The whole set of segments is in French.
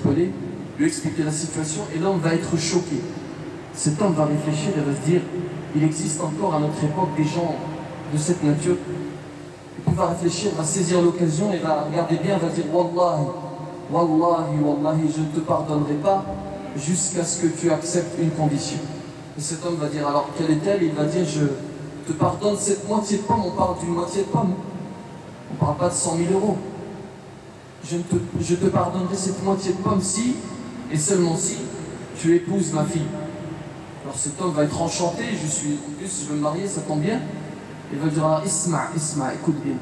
l'interpeller, lui expliquer la situation, et l'homme va être choqué. Cet homme va réfléchir et va se dire, il existe encore à notre époque des gens de cette nature. Et puis il va réfléchir, va saisir l'occasion et va regarder bien, va dire, Wallahi, Wallahi, Wallahi, je ne te pardonnerai pas jusqu'à ce que tu acceptes une condition. Et cet homme va dire, alors quelle est-elle? Il va dire, je te pardonne cette moitié de pomme, on parle d'une moitié de pomme. On ne parle pas de 100 000 euros. Je te pardonnerai cette moitié de pomme si, et seulement si, tu épouses ma fille. Alors cet homme va être enchanté, en plus je veux me marier, ça tombe bien. Il va dire, Isma, écoute bien.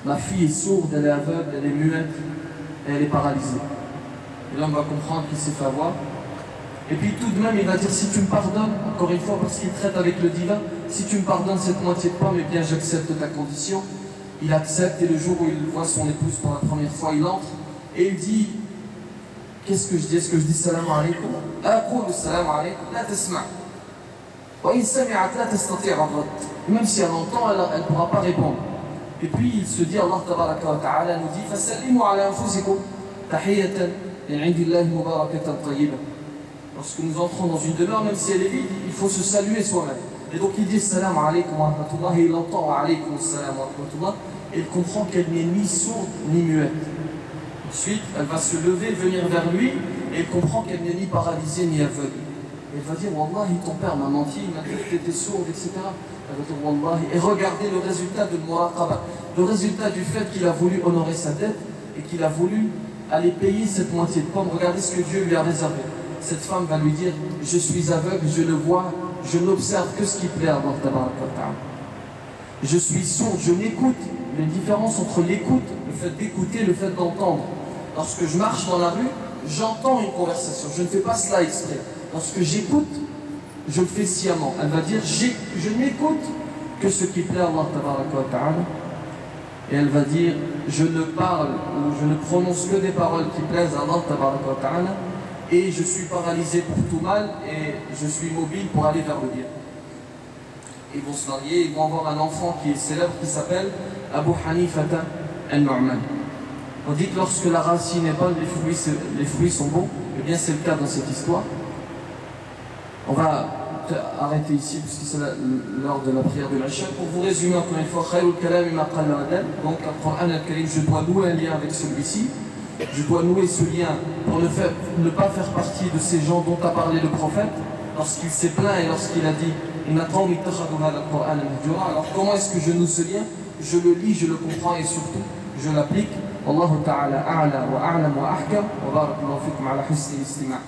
Ma fille est sourde, elle est aveugle, elle est muette, et elle est paralysée. Et l'homme va comprendre qu'il s'est fait avoir. Et puis tout de même, il va dire, si tu me pardonnes, encore une fois, parce qu'il traite avec le divin, si tu me pardonnes cette moitié de pomme, eh bien j'accepte ta condition. Il accepte, et le jour où il voit son épouse pour la première fois, il entre, et il dit, qu'est-ce que je dis? Est-ce que je dis salam alaykoum? Aqul salam alaykoum, la tasma'. Wa in sami'at la tastati' ar-radd. Même si elle entend, elle ne pourra pas répondre. Et puis il se dit, Allah tabaraka wa ta'ala nous dit, fasallimu ala anfusikum tahiyatan min 'indillahi mubarakatan tayyiba. Lorsque nous entrons dans une demeure, même si elle est vide, il faut se saluer soi-même. Et donc il dit salam alaykum wa rahmatullah, et il entend alaykum salam wa rahmatullah, et il comprend qu'elle n'est ni sourde ni muette. Ensuite, elle va se lever, venir vers lui, et il comprend qu'elle n'est ni paralysée ni aveugle. Et elle va dire, Wallahi, ton père m'a menti, il m'a dit que tu étais sourde, etc. Elle va dire, Wallahi, et regardez le résultat de Muraqaba, le résultat du fait qu'il a voulu honorer sa dette, et qu'il a voulu aller payer cette moitié de pomme. Regardez ce que Dieu lui a réservé. Cette femme va lui dire, je suis aveugle, je ne vois, je n'observe que ce qui plaît à Allah tabaraka wa ta'ala. Je suis sourde, je n'écoute. Les différences entre l'écoute, le fait d'écouter, le fait d'entendre. Lorsque je marche dans la rue, j'entends une conversation, je ne fais pas cela exprès. Lorsque j'écoute, je le fais sciemment. Elle va dire, je n'écoute que ce qui plaît à Allah tabaraka wa ta'ala. Et elle va dire, je ne parle ou je ne prononce que des paroles qui plaisent à Allah tabaraka wa ta'ala. Et je suis paralysé pour tout mal et je suis mobile pour aller vers le bien. Ils vont se marier, ils vont avoir un enfant qui est célèbre, qui s'appelle Abu Hanifata al-Nu'man. On dit que lorsque la racine est bonne, les fruits sont bons. Eh bien c'est le cas dans cette histoire. On va arrêter ici puisque c'est l'heure de la prière de l'Acha. Pour vous résumer encore une fois, Khayrul Kalam ma qalla wa dal. Donc le Coran al-Karim, je dois nouer un lien avec celui-ci. Je dois nouer ce lien pour ne pas faire partie de ces gens dont a parlé le prophète lorsqu'il s'est plaint et lorsqu'il a dit alors comment est-ce que je noue ce lien? Je le lis, je le comprends et surtout je l'applique. Wallahu ta'ala a'la wa a'lam wa ahkam wa barakallahu fikum ala husni al-istima'.